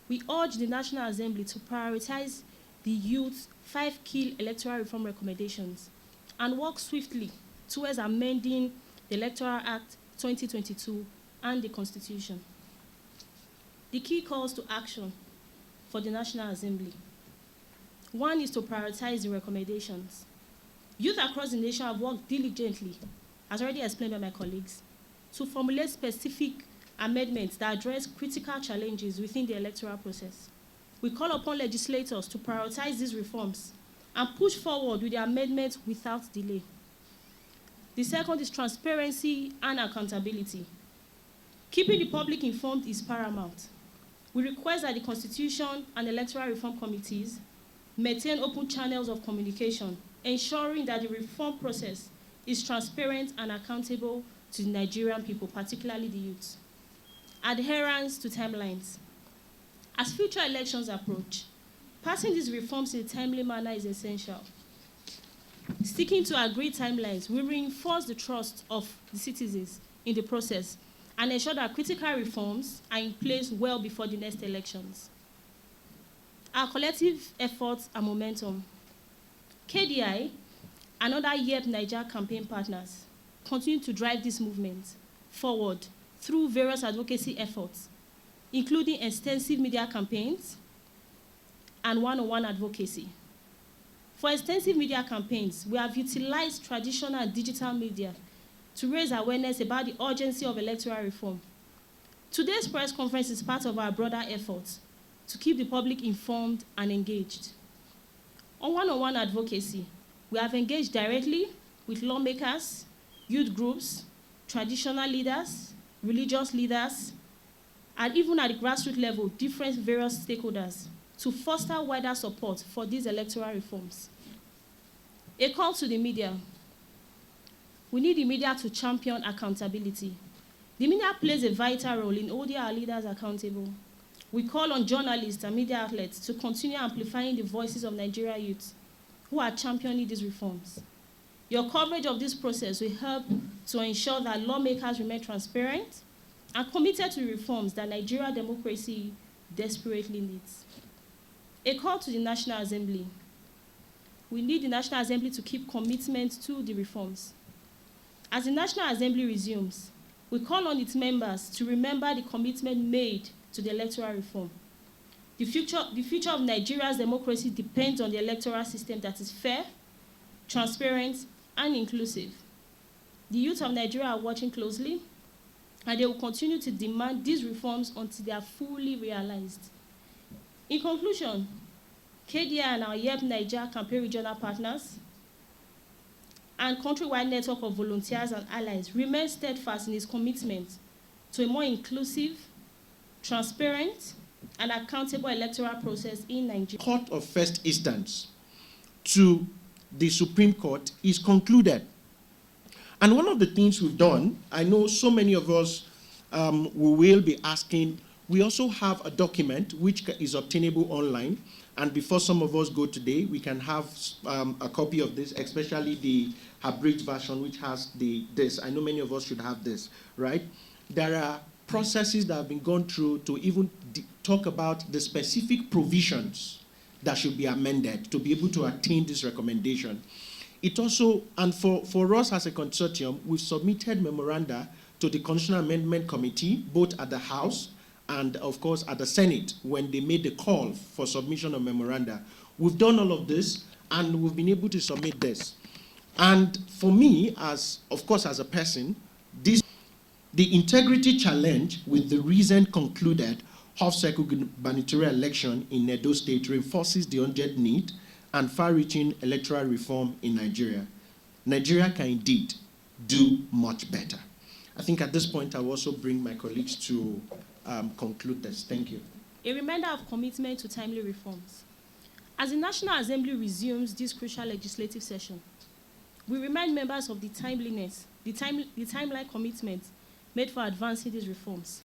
we urge the National Assembly to prioritize the youth's 5 key electoral reform recommendations and work swiftly towards amending the Electoral Act 2022 and the Constitution. The key calls to action for the National Assembly. One is to prioritize the recommendations. Youth across the nation have worked diligently, as already explained by my colleagues, to formulate specific amendments that address critical challenges within the electoral process. We call upon legislators to prioritize these reforms and push forward with the amendments without delay. The second is transparency and accountability. Keeping the public informed is paramount. We request that the Constitution and Electoral Reform Committees maintain open channels of communication, ensuring that the reform process is transparent and accountable to the Nigerian people, particularly the youth. Adherence to timelines. As future elections approach, passing these reforms in a timely manner is essential. Sticking to agreed timelines will reinforce the trust of the citizens in the process and ensure that critical reforms are in place well before the next elections. Our collective efforts and momentum. KDI and other YERP Naija campaign partners continue to drive this movement forward through various advocacy efforts, including extensive media campaigns and one-on-one advocacy. For extensive media campaigns, we have utilized traditional and digital media to raise awareness about the urgency of electoral reform. Today's press conference is part of our broader efforts to keep the public informed and engaged. On one-on-one advocacy, we have engaged directly with lawmakers, youth groups, traditional leaders, religious leaders, and even at the grassroots level, different various stakeholders to foster wider support for these electoral reforms. A call to the media. We need the media to champion accountability. The media plays a vital role in holding our leaders accountable. We call on journalists and media outlets to continue amplifying the voices of Nigeria youth who are championing these reforms. Your coverage of this process will help to ensure that lawmakers remain transparent and committed to reforms that Nigeria democracy desperately needs. A call to the National Assembly. We need the National Assembly to keep commitment to the reforms. As the National Assembly resumes, we call on its members to remember the commitment made to the electoral reform. The future of Nigeria's democracy depends on the electoral system that is fair, transparent, and inclusive. The youth of Nigeria are watching closely, and they will continue to demand these reforms until they are fully realized. In conclusion, KDI and our YERP Naija campaign regional partners and countrywide network of volunteers and allies remain steadfast in its commitment to a more inclusive, transparent, and accountable electoral process in Nigeria. Court of First Instance to the Supreme Court is concluded. And one of the things we've done, I know so many of us we will be asking, we also have a document which is obtainable online. And before some of us go today, we can have a copy of this, especially the abridged version, which has this. I know many of us should have this, right? There are processes that have been gone through to even talk about the specific provisions that should be amended to be able to attain this recommendation. It also, and for us as a consortium, we've submitted memoranda to the Constitutional Amendment Committee, both at the House and, of course, at the Senate, when they made the call for submission of memoranda. We've done all of this, and we've been able to submit this. And for me, of course, as a person, the integrity challenge with the recent concluded half-cycle gubernatorial election in Edo State reinforces the urgent need and far-reaching electoral reform in Nigeria. Nigeria can indeed do much better. I think at this point, I will also bring my colleagues to conclude this. Thank you. A reminder of commitment to timely reforms. As the National Assembly resumes this crucial legislative session, we remind members of the timeliness, the timeline commitment made for advancing these reforms.